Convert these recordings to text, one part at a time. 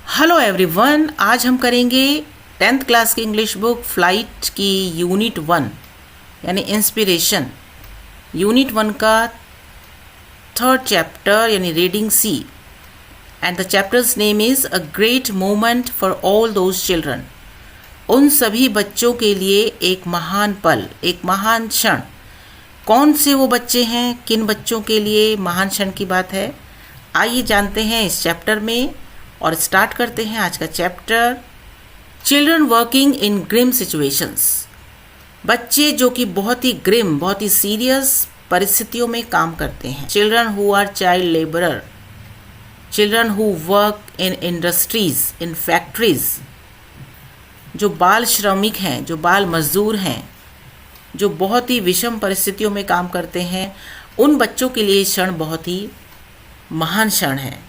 Hello everyone, आज हम करेंगे 10th क्लास की इंग्लिश बुक फ्लाइट की यूनिट 1 यानी इंस्पिरेशन। यूनिट 1 का 3rd चैप्टर यानी reading C, and the chapter's name is a great moment for all those children. उन सभी बच्चों के लिए एक महान पल, एक महान क्षण। कौन से वो बच्चे हैं, किन बच्चों के लिए महान क्षण की बात है, आइए जानते हैं इस चैप्टर में और स्टार्ट करते हैं आज का chapter. Children working in grim situations. बच्चे जो कि बहुत ही ग्रिम, बहुत ही सीरियस परिस्थितियों में काम करते हैं। Children who are child labourer, children who work in industries, in factories, जो बाल श्रमिक हैं, जो बाल मजदूर हैं, जो बहुत ही विषम परिस्थितियों में काम करते हैं, उन बच्चों के लिए क्षण बहुत ही महान क्षण है।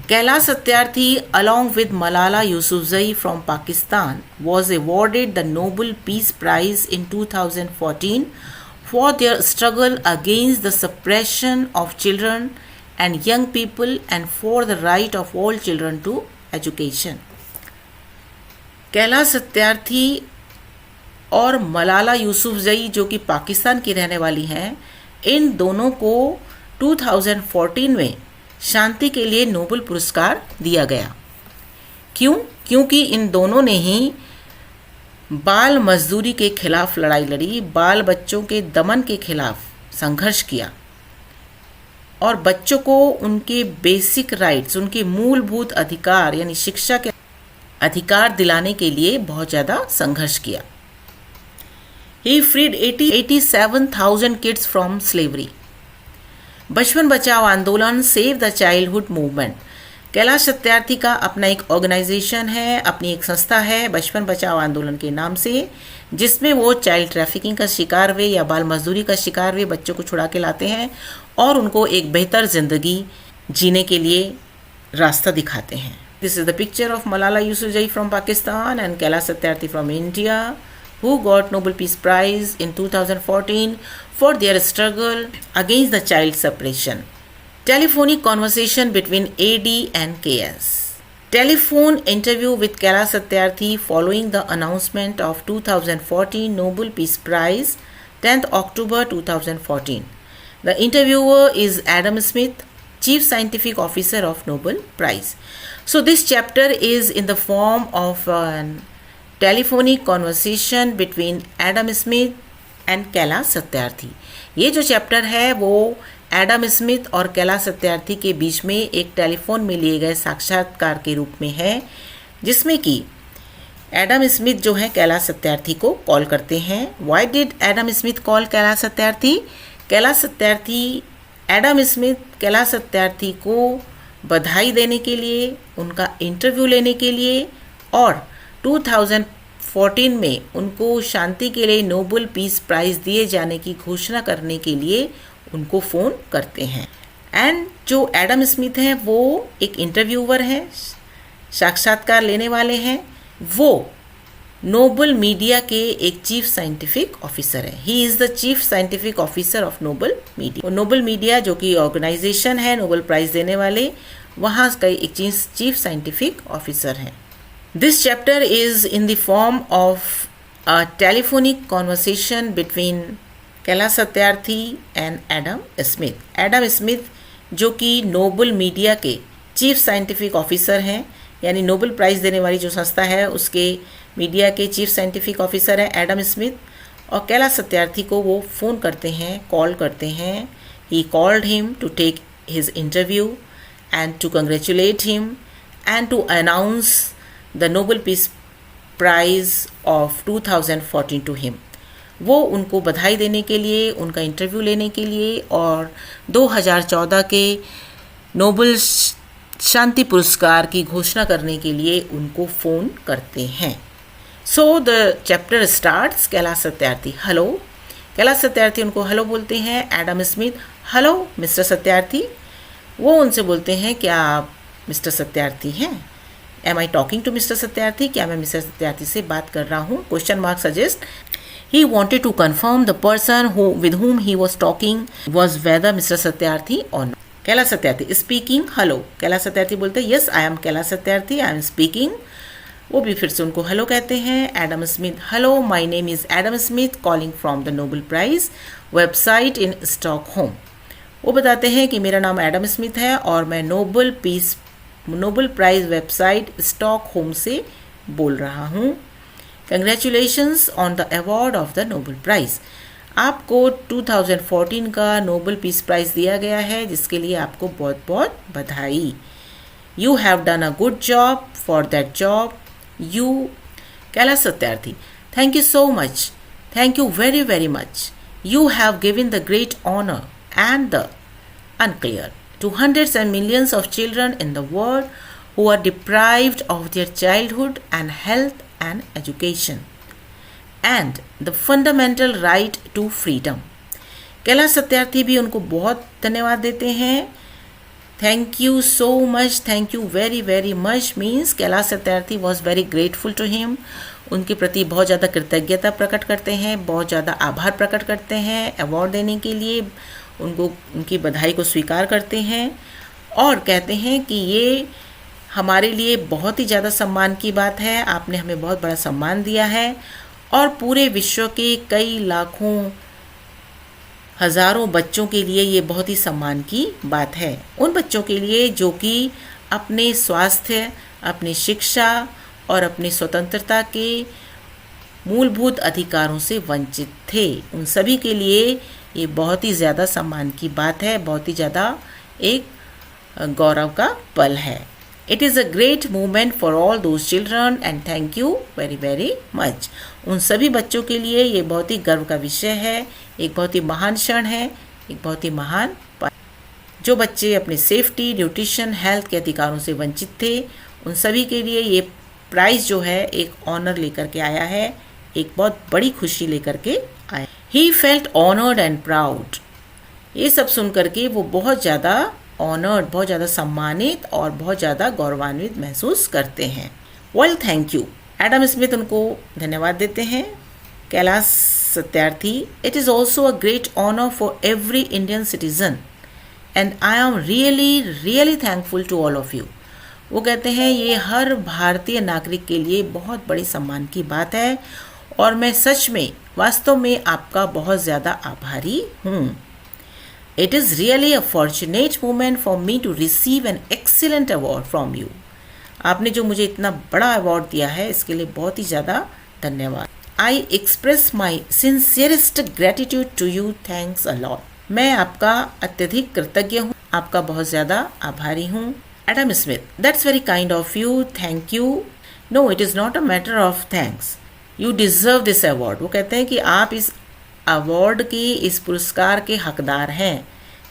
Kailash Satyarthi along with Malala Yousafzai from Pakistan was awarded the Nobel Peace Prize in 2014 for their struggle against the suppression of children and young people and for the right of all children to education। Kailash Satyarthi और मलाला यूसुफजई जो कि पाकिस्तान की रहने वाली हैं, इन दोनों को 2014 में शांति के लिए नोबेल पुरस्कार दिया गया। क्यों? क्योंकि इन दोनों ने ही बाल मजदूरी के खिलाफ लड़ाई लड़ी, बाल बच्चों के दमन के खिलाफ संघर्ष किया और बच्चों को उनके बेसिक राइट्स, उनके मूलभूत अधिकार यानी शिक्षा के अधिकार दिलाने के लिए बहुत ज़्यादा संघर्ष किया। He freed 87,000 kids from slavery। बचपन बचाओ आंदोलन, save the childhood movement. Kailash Satyarthi का अपना एक ऑर्गेनाइजेशन है, अपनी एक संस्था है बचपन बचाओ आंदोलन के नाम से, जिसमें वो चाइल्ड ट्रैफिकिंग का शिकार हुए या बाल मजदूरी का शिकार हुए बच्चों को छुड़ा के लाते हैं और उनको एक बेहतर ज़िंदगी जीने के लिए रास्ता दिखाते हैं। This is the picture of Malala Yousafzai from Pakistan and Kailash Satyarthi from India, who got Nobel Peace Prize in 2014 for their struggle against the child suppression. Telephonic conversation between AD and KS. Telephone interview with Kailash Satyarthi following the announcement of 2014 Nobel Peace Prize, 10th October 2014. The interviewer is Adam Smith, Chief Scientific Officer of Nobel Prize. So this chapter is in the form of an telephonic conversation between Adam Smith and Kailash Satyarthi. ये जो chapter है वो Adam Smith और कैलाश सत्यार्थी के बीच में एक telephone में लिए गए साक्षात्कार के रूप में है, जिसमें कि एडम स्मिथ जो है कैलाश सत्यार्थी को कॉल करते हैं। Why did Adam Smith call Kailash Satyarthi? Kailash Satyarthi Adam Smith Kailash Satyarthi को बधाई देने के लिए, उनका इंटरव्यू लेने के लिए और 2014 में उनको शांति के लिए नोबेल पीस प्राइज दिए जाने की घोषणा करने के लिए उनको फ़ोन करते हैं। एंड जो एडम स्मिथ हैं वो एक इंटरव्यूअर हैं, साक्षात्कार लेने वाले हैं, वो नोबेल मीडिया के एक चीफ साइंटिफिक ऑफिसर है। He is the chief scientific officer of Nobel media. Nobel media जो कि ऑर्गेनाइजेशन है नोबेल प्राइज़ देने वाले, वहाँ का एक चीफ साइंटिफिक ऑफिसर हैं। This chapter is in the form of a telephonic conversation between Kailash Satyarthi and Adam Smith. Adam Smith जो कि नोबेल मीडिया के चीफ साइंटिफिक ऑफिसर हैं, यानी नोबेल प्राइज़ देने वाली जो संस्था है उसके मीडिया के चीफ साइंटिफिक ऑफिसर हैं एडम स्मिथ, और कैलाश सत्यार्थी को वो फ़ोन करते हैं, कॉल करते हैं। He called him to take his interview and to congratulate him and to announce the Nobel peace prize of 2014 to him. वो उनको बधाई देने के लिए, उनका इंटरव्यू लेने के लिए और 2014 के नोबेल शांति पुरस्कार की घोषणा करने के लिए उनको फ़ोन करते हैं। So the chapter starts. Kailash Satyarthi hello. Kailash Satyarthi उनको हेलो बोलते हैं। Adam Smith hello mister Satyarthi. वो उनसे बोलते हैं क्या आप मिस्टर सत्यार्थी हैं? Am I talking to mister Satyarthi? क्या मैं मिस्टर सत्यार्थी से बात कर रहा हूँ? Question mark suggest. He wanted to confirm the person with whom he was talking was whether Mr. Satyarthi or not. Kailash Satyarthi speaking hello, Kailash Satyarthi बोलते हैं yes I am Kailash Satyarthi, I am speaking, वो भी फिर से उनको हेलो कहते हैं। Adam Smith hello my name is Adam Smith calling from the Nobel prize website in Stockholm, वो बताते हैं कि मेरा नाम एडम स्मिथ है और मैं नोबेल प्राइज़ वेबसाइट स्टॉकहोम से बोल रहा हूँ। Congratulations on the award of the Nobel prize, आपको 2014 का नोबेल पीस प्राइज़ दिया गया है जिसके लिए आपको बहुत बहुत बधाई। You have done a good job for that job you. Kailash Satyarthi thank you so much, thank you very very much, you have given the great honour and the unclear to hundreds and millions of children in the world who are deprived of their childhood and health and education and the fundamental right to freedom। Kailash Satyarthi भी उनको बहुत धन्यवाद देते हैं। Thank you so much, thank you very very much means Kailash Satyarthi was very grateful to him, उनके प्रति बहुत ज़्यादा कृतज्ञता प्रकट करते हैं, बहुत ज़्यादा आभार प्रकट करते हैं अवार्ड देने के लिए, उनको उनकी बधाई को स्वीकार करते हैं और कहते हैं कि ये हमारे लिए बहुत ही ज़्यादा सम्मान की बात है, आपने हमें बहुत बड़ा सम्मान दिया है और पूरे विश्व के कई लाखों हज़ारों बच्चों के लिए ये बहुत ही सम्मान की बात है, उन बच्चों के लिए जो कि अपने स्वास्थ्य, अपनी शिक्षा और अपनी स्वतंत्रता के मूलभूत अधिकारों से वंचित थे, उन सभी के लिए ये बहुत ही ज़्यादा सम्मान की बात है, बहुत ही ज़्यादा एक गौरव का पल है। It is a great movement for all those children and thank you very very much. उन सभी बच्चों के लिए ये बहुत ही गर्व का विषय है, एक बहुत ही महान क्षण है, एक बहुत ही महान पल। जो बच्चे अपने सेफ्टी, न्यूट्रिशन, हेल्थ के अधिकारों से वंचित थे, उन सभी के लिए ये प्राइज़ जो है एक ऑनर लेकर के आया है, एक बहुत बड़ी खुशी लेकर के आया। He felt honored and proud। ये सब सुन करके वो बहुत ज़्यादा ऑनर्ड, बहुत ज़्यादा सम्मानित और बहुत ज़्यादा गौरवान्वित महसूस करते हैं। Well thank you, Adam Smith उनको धन्यवाद देते हैं। Kailash Satyarthi it is also a great honour for every Indian citizen and I am really really thankful to all of you. वो कहते हैं ये हर भारतीय नागरिक के लिए बहुत बड़ी सम्मान की बात है और मैं सच में वास्तव में आपका बहुत ज़्यादा आभारी हूँ। It is really a fortunate moment for me to receive an excellent award from you. आपने जो मुझे इतना बड़ा अवार्ड दिया है इसके लिए बहुत ही ज़्यादा धन्यवाद। I express my sincerest gratitude to you, thanks a lot. मैं आपका अत्यधिक कृतज्ञ हूँ, आपका बहुत ज़्यादा आभारी हूँ। Adam Smith that's very kind of you, thank you. No it is not a matter of thanks, you deserve this award. वो कहते हैं कि आप इस अवार्ड की, इस पुरस्कार के हकदार हैं,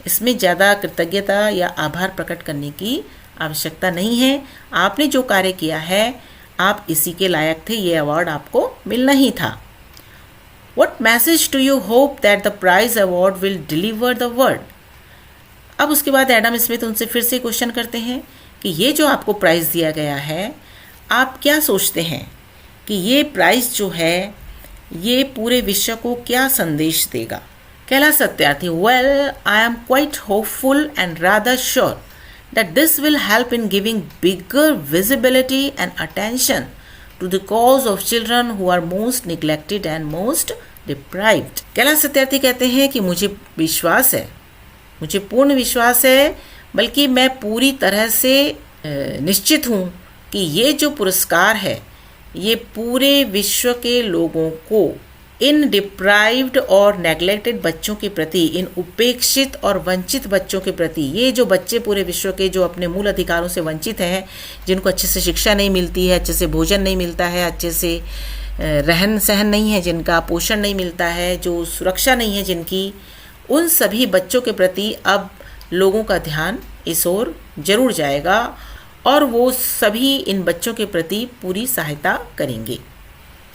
इसमें ज़्यादा कृतज्ञता या आभार प्रकट करने की आवश्यकता नहीं है। आपने जो कार्य किया है आप इसी के लायक थे, ये अवार्ड आपको मिलना ही था। What message to you hope that the prize award will deliver the word. अब उसके बाद एडम स्मिथ उनसे फिर से क्वेश्चन करते हैं कि ये जो आपको प्राइज़ दिया गया है, आप क्या सोचते हैं कि ये प्राइज़ जो है ये पूरे विश्व को क्या संदेश देगा। Kailash Satyarthi well I am quite hopeful and rather sure that this will help in giving bigger visibility and attention to the cause of children who are most neglected and most deprived। Kailash Satyarthi कहते हैं कि मुझे विश्वास है, मुझे पूर्ण विश्वास है, बल्कि मैं पूरी तरह से निश्चित हूँ कि ये जो पुरस्कार है ये पूरे विश्व के लोगों को, इन डिप्राइव्ड और नेग्लेक्टेड बच्चों के प्रति, इन उपेक्षित और वंचित बच्चों के प्रति, ये जो बच्चे पूरे विश्व के जो अपने मूल अधिकारों से वंचित हैं, जिनको अच्छे से शिक्षा नहीं मिलती है, अच्छे से भोजन नहीं मिलता है, अच्छे से रहन सहन नहीं है, जिनका पोषण नहीं मिलता है, जो सुरक्षा नहीं है जिनकी, उन सभी बच्चों के प्रति अब लोगों का ध्यान इस ओर जरूर जाएगा और वो सभी इन बच्चों के प्रति पूरी सहायता करेंगे।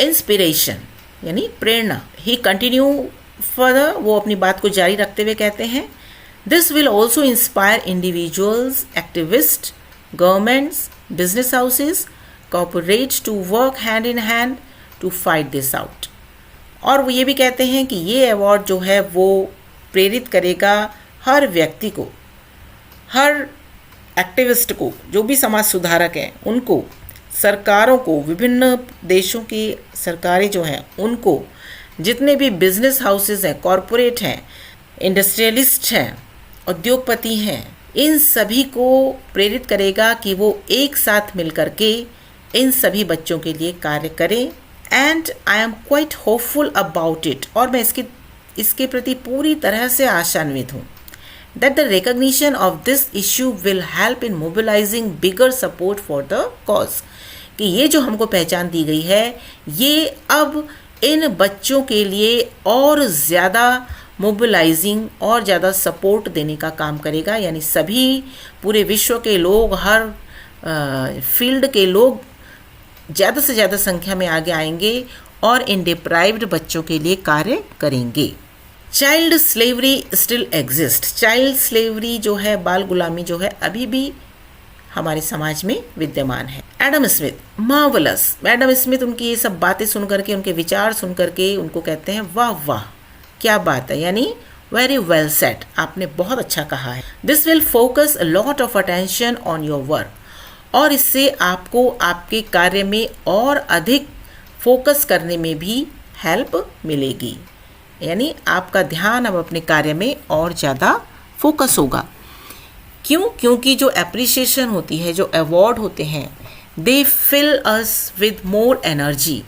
इंस्पिरेशन यानी प्रेरणा। ही कंटिन्यू फर्दर, वो अपनी बात को जारी रखते हुए कहते हैं, this will also inspire individuals, activist, governments, business houses, corporate to work hand in hand to fight this out. और वो ये भी कहते हैं कि ये अवार्ड जो है वो प्रेरित करेगा हर व्यक्ति को हर एक्टिविस्ट को, जो भी समाज सुधारक हैं, उनको, सरकारों को, विभिन्न देशों की सरकारें जो हैं उनको, जितने भी बिजनेस हाउसेस हैं, कॉरपोरेट हैं, इंडस्ट्रियलिस्ट हैं, उद्योगपति हैं, इन सभी को प्रेरित करेगा कि वो एक साथ मिलकर के इन सभी बच्चों के लिए कार्य करें। And I am quite hopeful about it, और मैं इसके प्रति पूरी तरह से आशान्वित हूँ, that the recognition of this issue will help in mobilizing bigger support for the cause, कि ये जो हमको पहचान दी गई है ये अब इन बच्चों के लिए और ज़्यादा मोबिलाइजिंग और ज़्यादा सपोर्ट देने का काम करेगा। यानी सभी पूरे विश्व के लोग, हर फील्ड के लोग ज़्यादा से ज़्यादा संख्या में आगे आएंगे और इन डिप्राइव्ड बच्चों के लिए कार्य करेंगे। Child slavery still exist, child slavery जो है, बाल गुलामी जो है, अभी भी हमारे समाज में विद्यमान है। Adam Smith, marvellous. Adam Smith उनकी ये सब बातें सुन करके, उनके विचार सुन करके उनको कहते हैं वाह वाह क्या बात है, यानी वेरी वेल सेड, आपने बहुत अच्छा कहा है। This will focus a lot of attention on your work, और इससे आपको आपके कार्य में और अधिक फोकस करने में भी हेल्प मिलेगी। यानी आपका ध्यान अब अपने कार्य में और ज़्यादा फोकस होगा। क्यों? क्योंकि जो एप्रिसिएशन होती है, जो अवार्ड होते हैं, they fill us with more energy,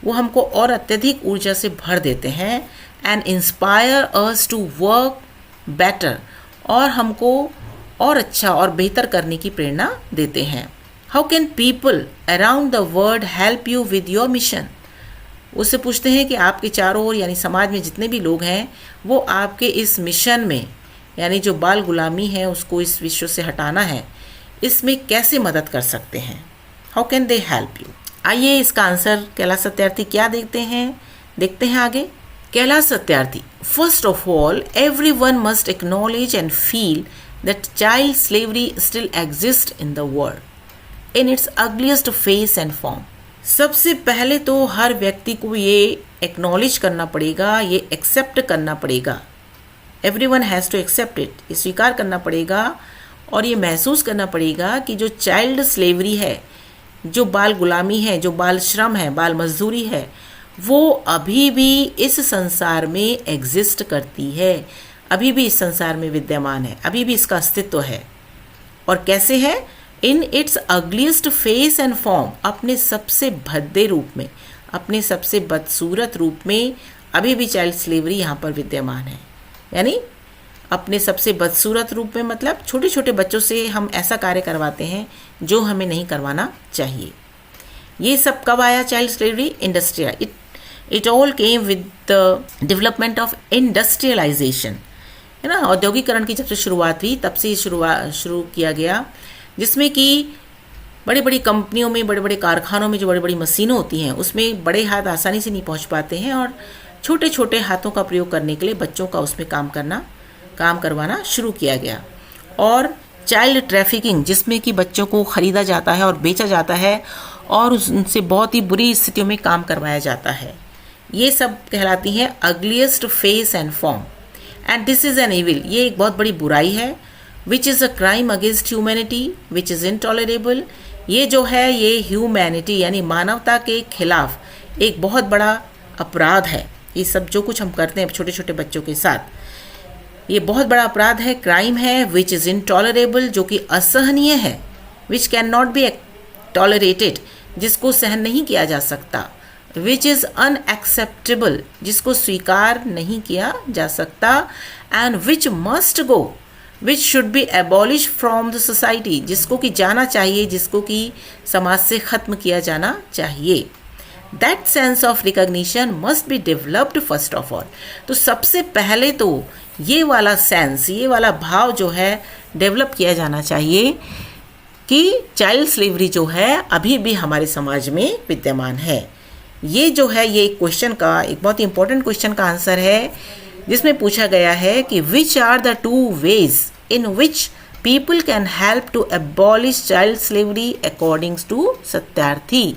वो हमको और अत्यधिक ऊर्जा से भर देते हैं। And inspire us to work better, और हमको और अच्छा और बेहतर करने की प्रेरणा देते हैं। How can people around the world help you with your mission? उससे पूछते हैं कि आपके चारों ओर, यानी समाज में जितने भी लोग हैं, वो आपके इस मिशन में, यानी जो बाल गुलामी है उसको इस विश्व से हटाना है, इसमें कैसे मदद कर सकते हैं? How can they help you? आइए इसका आंसर कैलाश सत्यार्थी क्या देखते हैं आगे। Kailash Satyarthi, first of all everyone must acknowledge and feel that child slavery still exist in the world in its ugliest face and form. सबसे पहले तो हर व्यक्ति को ये एक्नॉलेज करना पड़ेगा, ये एक्सेप्ट करना पड़ेगा। Everyone has to accept it, ये स्वीकार करना पड़ेगा और ये महसूस करना पड़ेगा कि जो चाइल्ड स्लेवरी है, जो बाल गुलामी है, जो बाल श्रम है, बाल मजदूरी है, वो अभी भी इस संसार में एग्जिस्ट करती है, अभी भी इस संसार में विद्यमान है, अभी भी इसका अस्तित्व है। और कैसे है? In its ugliest face and form, अपने सबसे भद्दे रूप में, अपने सबसे बदसूरत रूप में अभी भी चाइल्ड स्लेवरी यहाँ पर विद्यमान है। यानी अपने सबसे बदसूरत रूप में, मतलब छोटे छोटे बच्चों से हम ऐसा कार्य करवाते हैं जो हमें नहीं करवाना चाहिए। ये सब कब आया child slavery? Industrial, it all came with the development of industrialisation, है ना। औद्योगिकरण की जब से शुरुआत हुई तब से शुरू किया गया, जिसमें कि बड़ी बड़ी कंपनियों में, बड़े बड़े कारखानों में जो बड़ी बड़ी मशीनें होती हैं, उसमें बड़े हाथ आसानी से नहीं पहुंच पाते हैं, और छोटे छोटे हाथों का प्रयोग करने के लिए बच्चों का उसमें काम करवाना शुरू किया गया। और चाइल्ड ट्रैफिकिंग, जिसमें कि बच्चों को ख़रीदा जाता है और बेचा जाता है और उनसे बहुत ही बुरी स्थितियों में काम करवाया जाता है, ये सब कहलाती हैं ugliest face and form. And this is an evil, ये एक बहुत बड़ी बुराई है। Which is a crime against humanity which is intolerable, ये जो है ये ह्यूमैनिटी यानी मानवता के खिलाफ एक बहुत बड़ा अपराध है। ये सब जो कुछ हम करते हैं छोटे छोटे बच्चों के साथ, ये बहुत बड़ा अपराध है, क्राइम है। विच इज़ इनटॉलरेबल, जो कि असहनीय है। Which can not be tolerated, जिसको सहन नहीं किया जा सकता। विच इज़ अनएक्सेप्टेबल, जिसको स्वीकार नहीं किया जा सकता। And which must go, which should be abolish from the society, जिसको कि जाना चाहिए, जिसको कि समाज से ख़त्म किया जाना चाहिए। That sense of recognition must be developed first of all. तो सबसे पहले तो ये वाला सेंस, ये वाला भाव जो है डेवलप किया जाना चाहिए कि चाइल्ड स्लेवरी जो है अभी भी हमारे समाज में विद्यमान है। ये जो है ये क्वेश्चन का, एक बहुत ही इंपॉर्टेंट क्वेश्चन का आंसर है, जिसमें पूछा गया है कि which are the two ways in which people can help to abolish child slavery accordings to Satyarthi,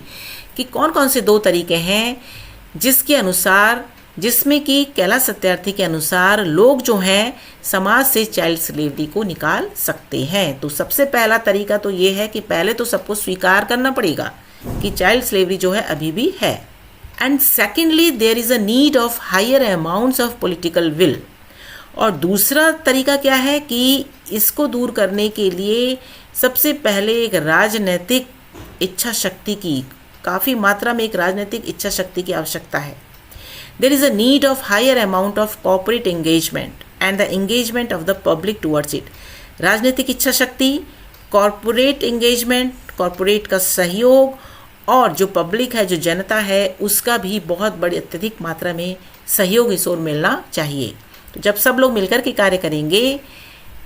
कि कौन कौन से दो तरीके हैं जिसके अनुसार जिसमें कि कैलाश सत्यार्थी के अनुसार लोग जो हैं समाज से चाइल्ड स्लेवरी को निकाल सकते हैं। तो सबसे पहला तरीका तो ये है कि पहले तो सबको स्वीकार करना पड़ेगा कि चाइल्ड स्लेवरी जो है अभी भी है। And secondly there is a need of higher amounts of political will. और दूसरा तरीका क्या है कि इसको दूर करने के लिए सबसे पहले एक राजनीतिक इच्छा शक्ति की, काफ़ी मात्रा में एक राजनीतिक इच्छा शक्ति की आवश्यकता है। There is a need of higher amount of corporate engagement and the engagement of the public towards it. राजनीतिक इच्छा शक्ति, कॉर्पोरेट एंगेजमेंट, कॉर्पोरेट का सहयोग, और जो पब्लिक है, जो जनता है, उसका भी बहुत बड़ी अत्यधिक मात्रा में सहयोग इस ओर मिलना चाहिए। तो जब सब लोग मिलकर के कार्य करेंगे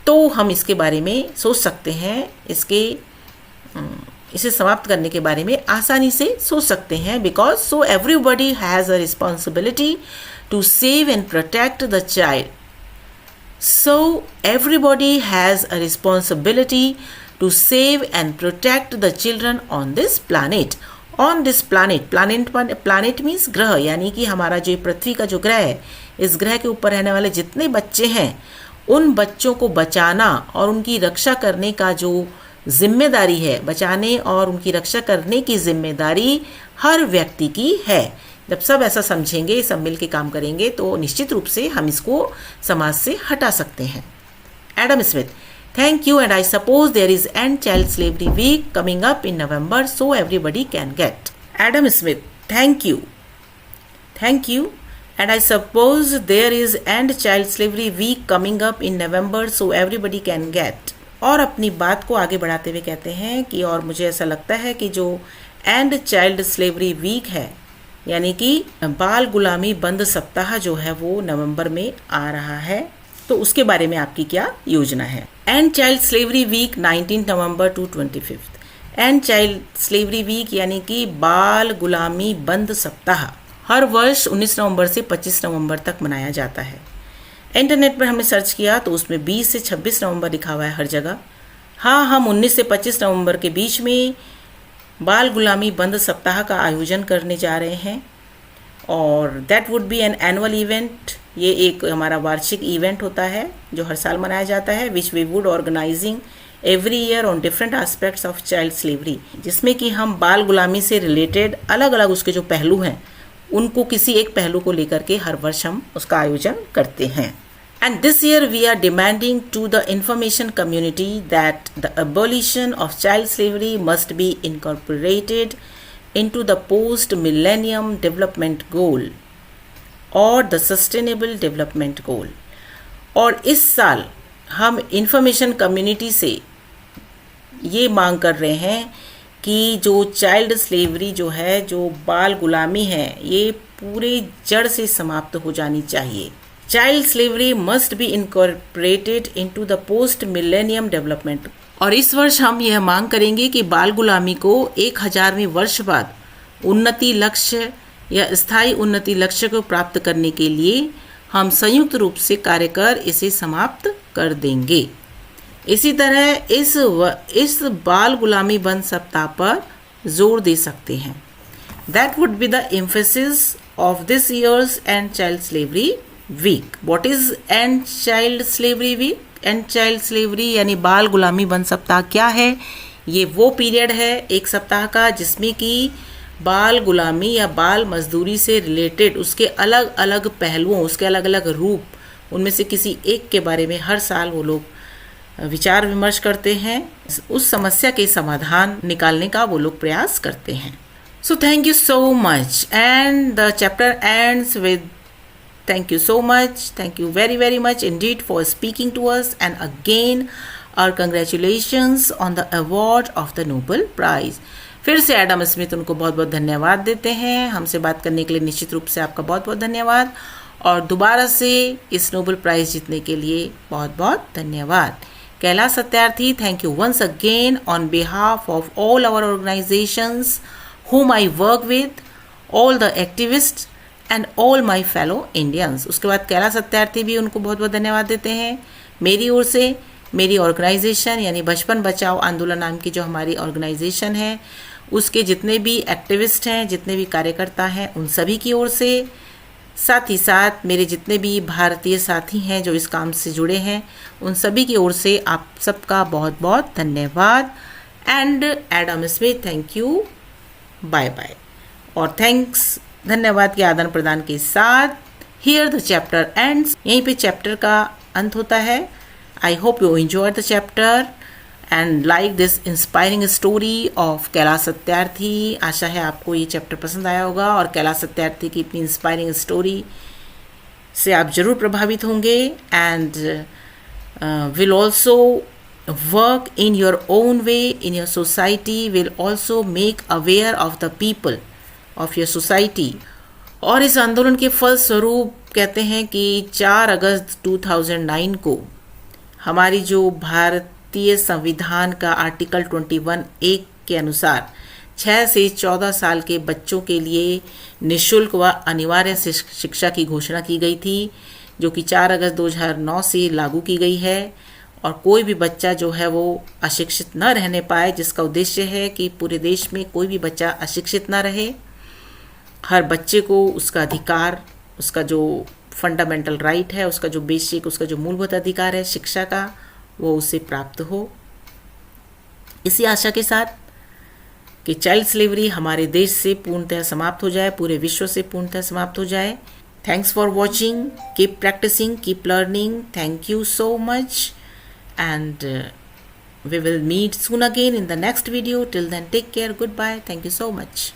तो हम इसके बारे में सोच सकते हैं, इसे समाप्त करने के बारे में आसानी से सोच सकते हैं। Because so everybody has a responsibility to save and protect the child. So एवरीबody has a responsibility to save and protect the children on this planet. On this planet, planet means ग्रह, यानी कि हमारा जो पृथ्वी का जो ग्रह है, इस ग्रह के ऊपर रहने वाले जितने बच्चे हैं उन बच्चों को बचाना और उनकी रक्षा करने का जो जिम्मेदारी है, बचाने और उनकी रक्षा करने की जिम्मेदारी हर व्यक्ति की है। जब सब ऐसा समझेंगे, सब मिल के काम करेंगे तो निश्चित रूप से हम इसको समाज से हटा सकते हैं। Adam Smith, thank you, and I suppose there is End Child Slavery Week coming up in November so everybody can get. Adam Smith, thank you, and I suppose there is End Child Slavery Week coming up in November so everybody can get. और अपनी बात को आगे बढ़ाते हुए कहते हैं कि और मुझे ऐसा लगता है कि जो एंड चाइल्ड स्लेवरी वीक है, यानी कि बाल गुलामी बंद सप्ताह जो है वो नवंबर में आ रहा है, तो उसके बारे में आपकी क्या योजना है। End child slavery week 19 November to 25। End child slavery week यानी कि बाल गुलामी बंद सप्ताह हर वर्ष 19 नवंबर से 25 नवंबर तक मनाया जाता है। इंटरनेट पर हमने सर्च किया तो उसमें 20 से 26 नवंबर लिखा हुआ है हर जगह। हाँ, हम 19 से 25 नवंबर के बीच में बाल गुलामी बंद सप्ताह का आयोजन करने जा रहे हैं, और that would B an annual event. ये एक हमारा वार्षिक इवेंट होता है जो हर साल मनाया जाता है, which we would organising every year on different aspects of child slavery, जिसमें कि हम बाल गुलामी से रिलेटेड अलग अलग उसके जो पहलू हैं उनको किसी एक पहलू को लेकर के हर वर्ष हम उसका आयोजन करते हैं। And this year we are demanding to the information community that the abolition of child slavery must be incorporated into the post-millennium development goal or the sustainable development goal. और इस साल हम इंफॉर्मेशन कम्युनिटी से ये मांग कर रहे हैं कि जो चाइल्ड स्लेवरी जो है, जो बाल गुलामी है, ये पूरे जड़ से समाप्त हो जानी चाहिए। Child slavery must be incorporated into the post millennium development. और इस वर्ष हम यह मांग करेंगे कि बाल गुलामी को 1000वें वर्ष बाद उन्नति लक्ष्य या स्थायी उन्नति लक्ष्य को प्राप्त करने के लिए हम संयुक्त रूप से कार्य कर इसे समाप्त कर देंगे। इसी तरह इस बाल गुलामी बंद सप्ताह पर जोर दे सकते हैं। That would be the emphasis of this years end child slavery week. What is end child slavery week? End child slavery यानी बाल गुलामी बंद सप्ताह क्या है? ये वो पीरियड है एक सप्ताह का जिसमें कि बाल गुलामी या बाल मजदूरी से रिलेटेड उसके अलग अलग पहलुओं, उसके अलग अलग रूप, उनमें से किसी एक के बारे में हर साल वो लोग विचार विमर्श करते हैं, उस समस्या के समाधान निकालने का वो लोग प्रयास करते हैं। So thank you so much, and the chapter ends with thank you so much, thank you very very much indeed for speaking to us, and again our congratulations on the award of the Nobel Prize। फिर से Adam Smith उनको बहुत बहुत धन्यवाद देते हैं। हमसे बात करने के लिए निश्चित रूप से आपका बहुत बहुत धन्यवाद, और दोबारा से इस नोबेल प्राइज़ जीतने के लिए बहुत बहुत धन्यवाद। Kailash Satyarthi, thank you once again on behalf of all our organisations whom I work with, all the activists and all my fellow Indians। उसके बाद कैलाश सत्यार्थी भी उनको बहुत बहुत धन्यवाद देते हैं मेरी ओर से, मेरी ऑर्गेनाइजेशन यानी बचपन बचाओ आंदोलन नाम की जो हमारी ऑर्गेनाइजेशन है, उसके जितने भी एक्टिविस्ट हैं, जितने भी कार्यकर्ता हैं, उन सभी की ओर से साथ ही साथ मेरे जितने भी भारतीय साथी हैं जो इस काम से जुड़े हैं, उन सभी की ओर से आप सबका बहुत बहुत धन्यवाद। And Adam Smith, thank you, bye bye. और थैंक्स, धन्यवाद के आदान प्रदान के साथ हियर द चैप्टर एंड्स, यहीं पे चैप्टर का अंत होता है। I hope you enjoy the chapter and like this inspiring story of Kailash Satyarthi. आशा है आपको ये चैप्टर पसंद आया होगा और कैलाश सत्यार्थी की इतनी इंस्पायरिंग स्टोरी से आप जरूर प्रभावित होंगे। And will also work in your own way in your society, will also make aware of the people of your society। और इस आंदोलन के फलस्वरूप कहते हैं कि 4 अगस्त 2009 को हमारी जो भारतीय संविधान का आर्टिकल 21(1) के अनुसार 6 से 14 साल के बच्चों के लिए निःशुल्क व अनिवार्य शिक्षा की घोषणा की गई थी, जो कि 4 अगस्त 2009 से लागू की गई है। और कोई भी बच्चा जो है वो अशिक्षित न रहने पाए, जिसका उद्देश्य है कि पूरे देश में कोई भी बच्चा अशिक्षित ना रहे। हर बच्चे को उसका अधिकार, उसका जो फंडामेंटल राइट है, उसका जो बेसिक, उसका जो मूलभूत अधिकार है शिक्षा का, वो उसे प्राप्त हो। इसी आशा के साथ कि चाइल्ड स्लेवरी हमारे देश से पूर्णतः समाप्त हो जाए, पूरे विश्व से पूर्णतः समाप्त हो जाए। Thanks for watching, keep practising, keep learning. Thank you so much, and we will meet soon again in the next video. Till then, take care, goodbye, thank you so much.